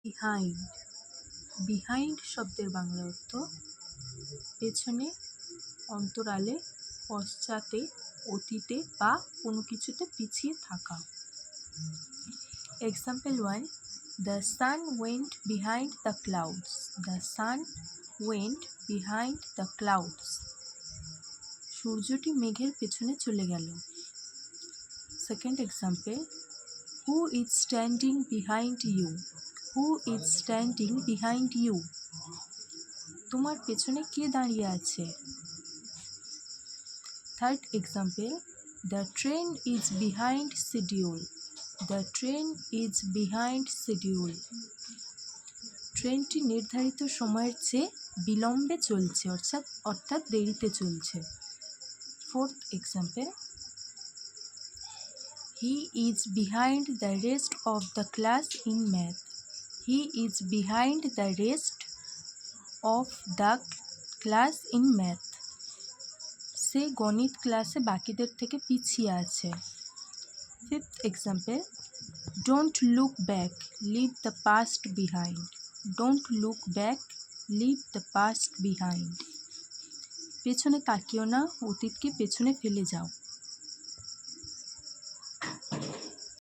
Behind behind শব্দের বাংলা অর্থ পেছনে, অন্তরালে, পশ্চাতে, অতীতে বা কোনো কিছুতে পিছিয়ে থাকা। Example 1, the sun went behind the clouds. The sun went behind the clouds. সূর্যটি মেঘের পেছনে চলে গেল। Second example, who is standing behind you. Who is standing behind you. তোমার পেছনে কে দাঁড়িয়ে আছে? Third example, the train is behind schedule. The train is behind schedule. ট্রেনটি নির্ধারিত সময়ের চেয়ে বিলম্বে চলছে, অর্থাৎ দেরিতে চলছে। Fourth example, he is behind the rest of the class in math. He is behind the rest of the class in math. সে গণিত ক্লাসে বাকিদের থেকে পিছিয়ে আছে। Fifth example, don't look back, leave the past behind. Don't look back, leave the past behind. পেছনে তাকিও না, অতীতকে পেছনে ফেলে যাও।